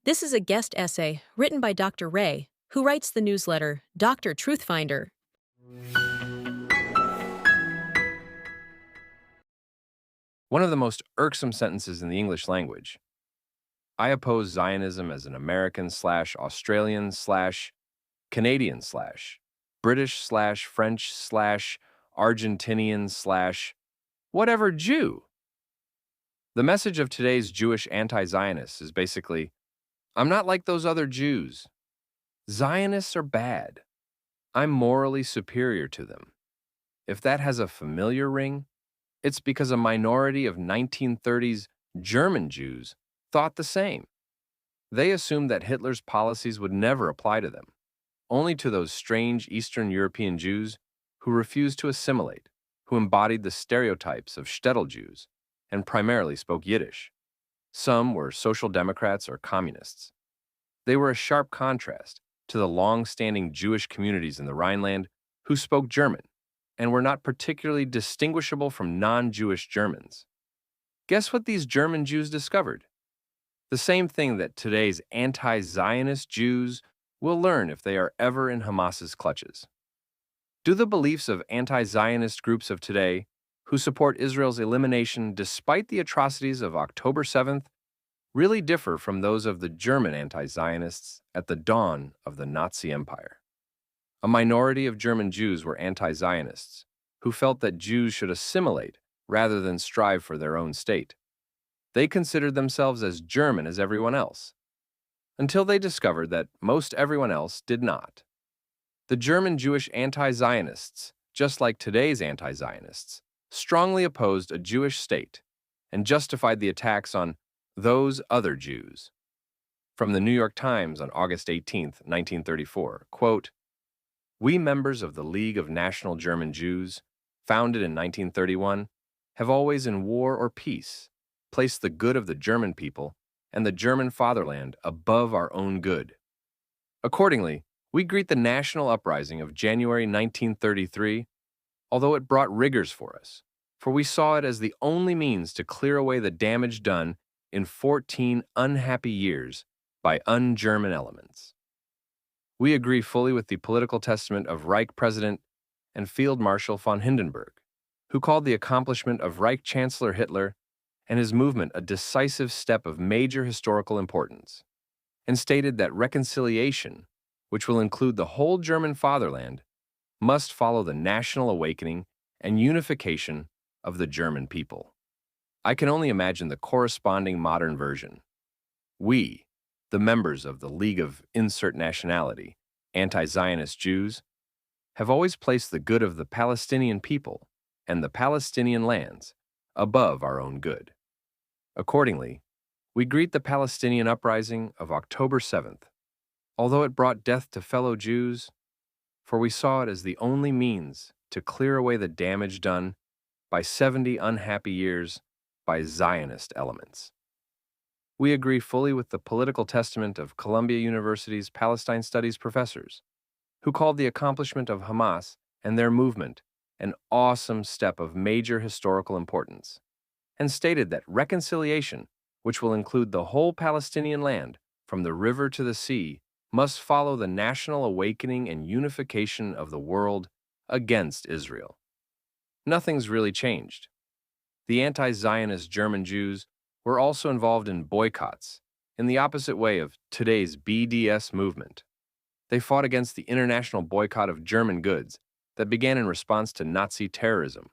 This is a guest essay written by Dr. Ray, who writes the newsletter Dr. Truthfinder. One of the most irksome sentences in the English language. I oppose Zionism as an American slash Australian slash Canadian slash British slash French slash Argentinian slash whatever Jew. The message of today's Jewish anti-Zionists is basically, I'm not like those other Jews. Zionists are bad. I'm morally superior to them. If that has a familiar ring, it's because a minority of 1930s German Jews thought the same. They assumed that Hitler's policies would never apply to them, only to those strange Eastern European Jews who refused to assimilate, who embodied the stereotypes of shtetl Jews and primarily spoke Yiddish. Some were social democrats or communists. They were a sharp contrast to the long-standing Jewish communities in the Rhineland who spoke German and were not particularly distinguishable from non-Jewish Germans. Guess what these German Jews discovered? The same thing that today's anti-Zionist Jews will learn if they are ever in Hamas's clutches. Do the beliefs of anti-Zionist groups of today, who support Israel's elimination despite the atrocities of October 7th, really differ from those of the German anti-Zionists at the dawn of the Nazi Empire? A minority of German Jews were anti-Zionists, who felt that Jews should assimilate rather than strive for their own state. They considered themselves as German as everyone else, until they discovered that most everyone else did not. The German Jewish anti-Zionists, just like today's anti-Zionists, strongly opposed a Jewish state and justified the attacks on those other Jews. From the New York Times on August 18, 1934, quote, "We members of the League of National German Jews, founded in 1931, have always in war or peace placed the good of the German people and the German fatherland above our own good. Accordingly, we greet the national uprising of January 1933, although it brought rigors for us, for we saw it as the only means to clear away the damage done in 14 unhappy years by un-German elements. We agree fully with the political testament of Reich President and Field Marshal von Hindenburg, who called the accomplishment of Reich Chancellor Hitler and his movement a decisive step of major historical importance, and stated that reconciliation, which will include the whole German fatherland, must follow the national awakening and unification of the German people." I can only imagine the corresponding modern version. We, the members of the League of Insert Nationality, Anti-Zionist Jews, have always placed the good of the Palestinian people and the Palestinian lands above our own good. Accordingly, we greet the Palestinian uprising of October 7th, although it brought death to fellow Jews, for we saw it as the only means to clear away the damage done by 70 unhappy years by Zionist elements. We agree fully with the political testament of Columbia University's Palestine Studies professors, who called the accomplishment of Hamas and their movement an awesome step of major historical importance, and stated that reconciliation, which will include the whole Palestinian land from the river to the sea, must follow the national awakening and unification of the world against Israel. Nothing's really changed. The anti-Zionist German Jews were also involved in boycotts, in the opposite way of today's BDS movement. They fought against the international boycott of German goods that began in response to Nazi terrorism.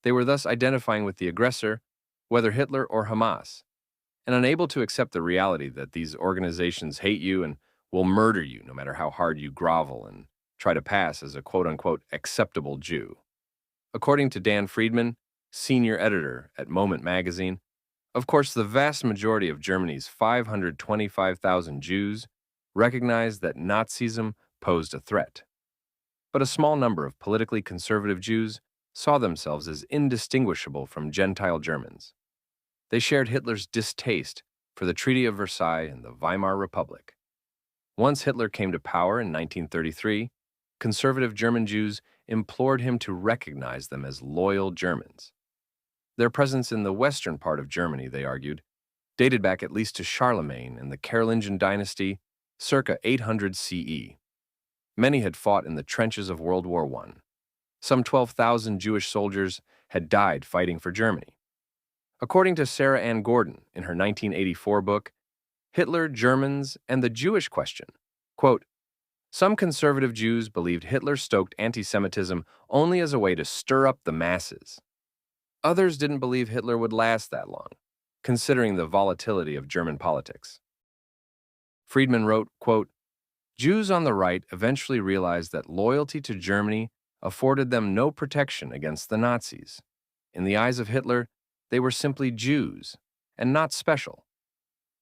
They were thus identifying with the aggressor, whether Hitler or Hamas, and unable to accept the reality that these organizations hate you and will murder you no matter how hard you grovel and try to pass as a quote-unquote acceptable Jew. According to Dan Friedman, senior editor at Moment magazine, of course, the vast majority of Germany's 525,000 Jews recognized that Nazism posed a threat. But a small number of politically conservative Jews saw themselves as indistinguishable from Gentile Germans. They shared Hitler's distaste for the Treaty of Versailles and the Weimar Republic. Once Hitler came to power in 1933, conservative German Jews implored him to recognize them as loyal Germans. Their presence in the western part of Germany, they argued, dated back at least to Charlemagne and the Carolingian dynasty, circa 800 CE. Many had fought in the trenches of World War I. Some 12,000 Jewish soldiers had died fighting for Germany. According to Sarah Ann Gordon in her 1984 book, Hitler, Germans, and the Jewish Question, quote, some conservative Jews believed Hitler stoked anti-Semitism only as a way to stir up the masses. Others didn't believe Hitler would last that long, considering the volatility of German politics. Friedman wrote, quote, Jews on the right eventually realized that loyalty to Germany afforded them no protection against the Nazis. In the eyes of Hitler, they were simply Jews, and not special.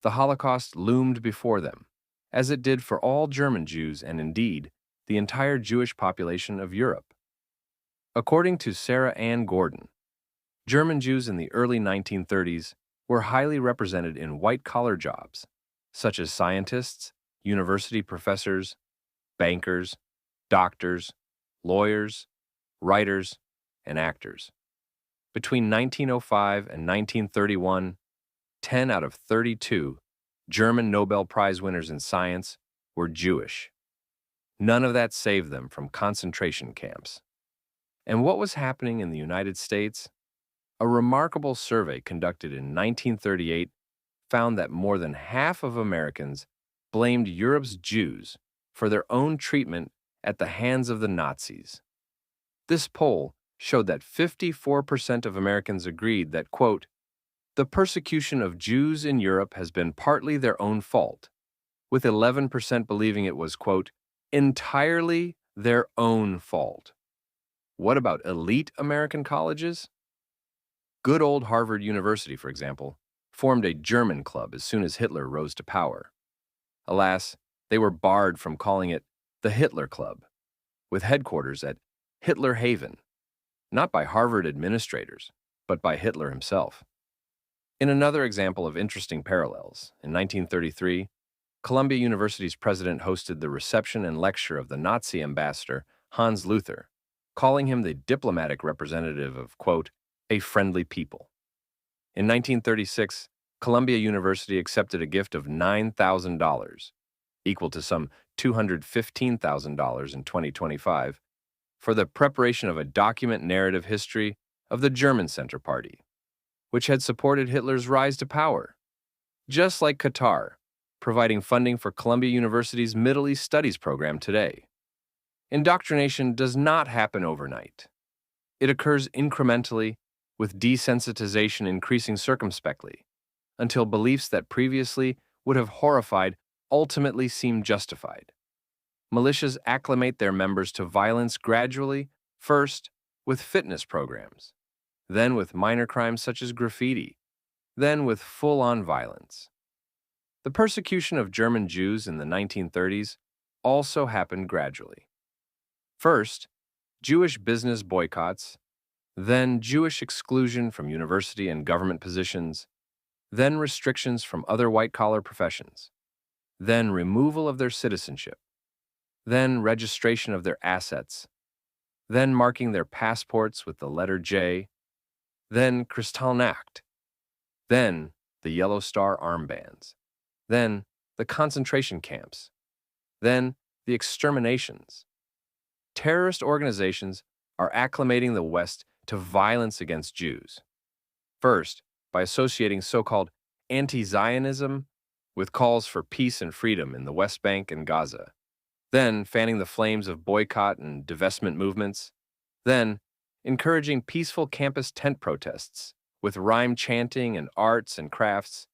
The Holocaust loomed before them, as it did for all German Jews and indeed the entire Jewish population of Europe. According to Sarah Ann Gordon, German Jews in the early 1930s were highly represented in white-collar jobs, such as scientists, university professors, bankers, doctors, lawyers, writers, and actors. Between 1905 and 1931, 10 out of 32 German Nobel Prize winners in science were Jewish. None of that saved them from concentration camps. And what was happening in the United States? A remarkable survey conducted in 1938 found that more than half of Americans blamed Europe's Jews for their own treatment at the hands of the Nazis. This poll showed that 54% of Americans agreed that, quote, the persecution of Jews in Europe has been partly their own fault, with 11% believing it was, quote, entirely their own fault. What about elite American colleges? Good old Harvard University, for example, formed a German club as soon as Hitler rose to power. Alas, they were barred from calling it the Hitler Club, with headquarters at Hitler Haven, not by Harvard administrators, but by Hitler himself. In another example of interesting parallels, in 1933, Columbia University's president hosted the reception and lecture of the Nazi ambassador Hans Luther, calling him the diplomatic representative of, quote, a friendly people. In 1936, Columbia University accepted a gift of $9,000, equal to some $215,000 in 2025, for the preparation of a document narrative history of the German Center Party, which had supported Hitler's rise to power, just like Qatar, providing funding for Columbia University's Middle East Studies program today. Indoctrination does not happen overnight. It occurs incrementally, with desensitization increasing circumspectly, until beliefs that previously would have horrified ultimately seem justified. Militias acclimate their members to violence gradually, first with fitness programs, then with minor crimes such as graffiti, then with full-on violence. The persecution of German Jews in the 1930s also happened gradually. First, Jewish business boycotts, then Jewish exclusion from university and government positions, then restrictions from other white-collar professions, then removal of their citizenship, then registration of their assets, then marking their passports with the letter J, then Kristallnacht, then the Yellow Star armbands, then the concentration camps, then the exterminations. Terrorist organizations are acclimating the West to violence against Jews. First, by associating so-called anti-Zionism with calls for peace and freedom in the West Bank and Gaza, then fanning the flames of boycott and divestment movements, then encouraging peaceful campus tent protests with rhyme chanting and arts and crafts,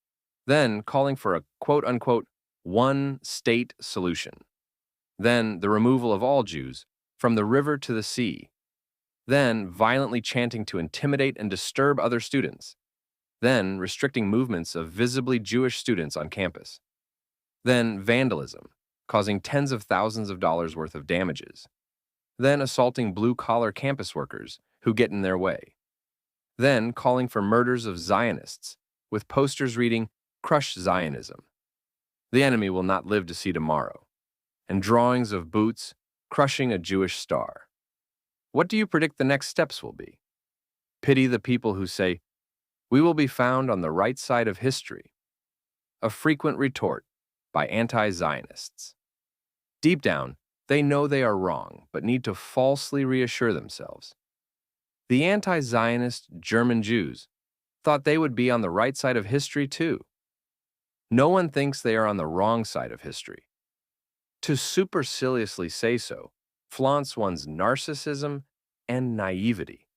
then calling for a quote-unquote one-state solution, then the removal of all Jews from the river to the sea, then violently chanting to intimidate and disturb other students, then restricting movements of visibly Jewish students on campus, then vandalism, causing tens of thousands of dollars worth of damages, then assaulting blue-collar campus workers who get in their way, then calling for murders of Zionists with posters reading, "Crush Zionism. The enemy will not live to see tomorrow," and drawings of boots crushing a Jewish star. What do you predict the next steps will be? Pity the people who say, "We will be found on the right side of history," a frequent retort by anti-Zionists. Deep down, they know they are wrong, but need to falsely reassure themselves. The anti-Zionist German Jews thought they would be on the right side of history too. No one thinks they are on the wrong side of history. To superciliously say so flaunts one's narcissism and naivety.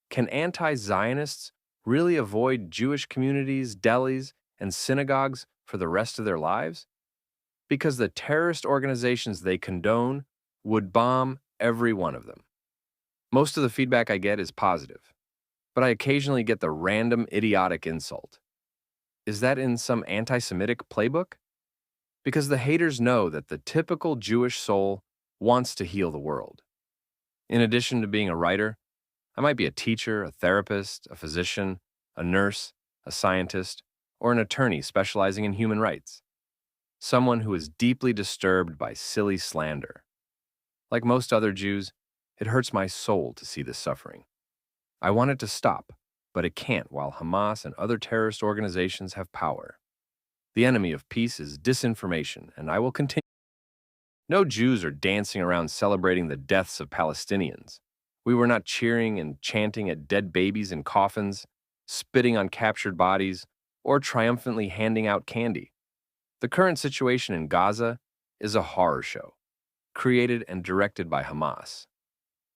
Can anti-Zionists really avoid Jewish communities, delis, and synagogues for the rest of their lives? Because the terrorist organizations they condone would bomb every one of them. Most of the feedback I get is positive, but I occasionally get the random idiotic insult. Is that in some anti-Semitic playbook? Because the haters know that the typical Jewish soul wants to heal the world. In addition to being a writer, I might be a teacher, a therapist, a physician, a nurse, a scientist, or an attorney specializing in human rights. Someone who is deeply disturbed by silly slander. Like most other Jews, it hurts my soul to see this suffering. I want it to stop, but it can't while Hamas and other terrorist organizations have power. The enemy of peace is disinformation, and I will continue. No Jews are dancing around celebrating the deaths of Palestinians. We were not cheering and chanting at dead babies in coffins, spitting on captured bodies, or triumphantly handing out candy. The current situation in Gaza is a horror show, created and directed by Hamas.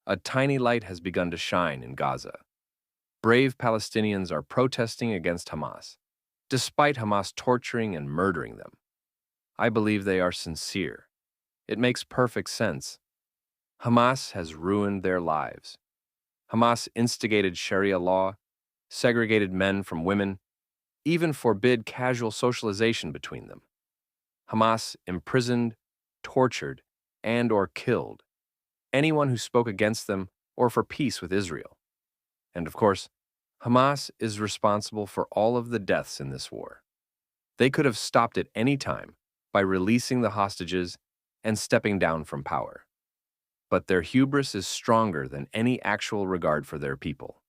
A tiny light has begun to shine in Gaza. Brave Palestinians are protesting against Hamas, despite Hamas torturing and murdering them. I believe they are sincere. It makes perfect sense. Hamas has ruined their lives. Hamas instigated Sharia law, segregated men from women, even forbid casual socialization between them. Hamas imprisoned, tortured, and/or killed anyone who spoke against them or for peace with Israel. And of course, Hamas is responsible for all of the deaths in this war. They could have stopped it any time by releasing the hostages and stepping down from power. But their hubris is stronger than any actual regard for their people.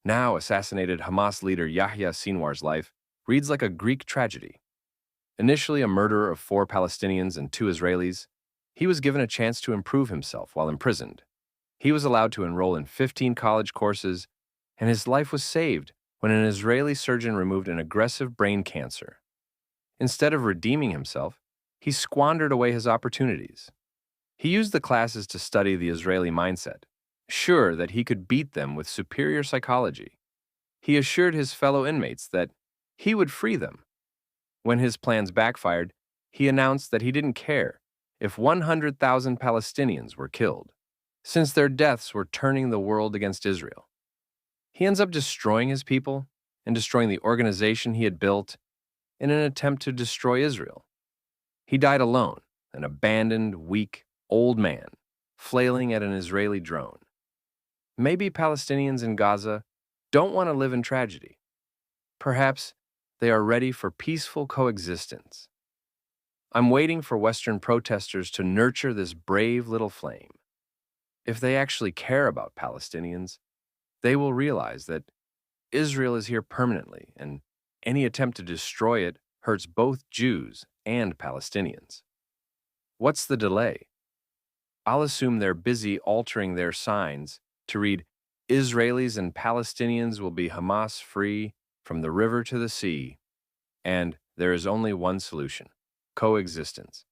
Now assassinated Hamas leader Yahya Sinwar's life reads like a Greek tragedy. Initially a murderer of 4 Palestinians and 2 Israelis, he was given a chance to improve himself while imprisoned. He was allowed to enroll in 15 college courses, and his life was saved when an Israeli surgeon removed an aggressive brain cancer. Instead of redeeming himself, he squandered away his opportunities. He used the classes to study the Israeli mindset, sure that he could beat them with superior psychology. He assured his fellow inmates that he would free them. When his plans backfired, he announced that he didn't care if 100,000 Palestinians were killed, since their deaths were turning the world against Israel. He ends up destroying his people and destroying the organization he had built in an attempt to destroy Israel. He died alone, an abandoned, weak, old man, flailing at an Israeli drone. Maybe Palestinians in Gaza don't want to live in tragedy. Perhaps they are ready for peaceful coexistence. I'm waiting for Western protesters to nurture this brave little flame. If they actually care about Palestinians, they will realize that Israel is here permanently, and any attempt to destroy it hurts both Jews and Palestinians. What's the delay? I'll assume they're busy altering their signs to read, Israelis and Palestinians will be Hamas free from the river to the sea, and there is only one solution: coexistence.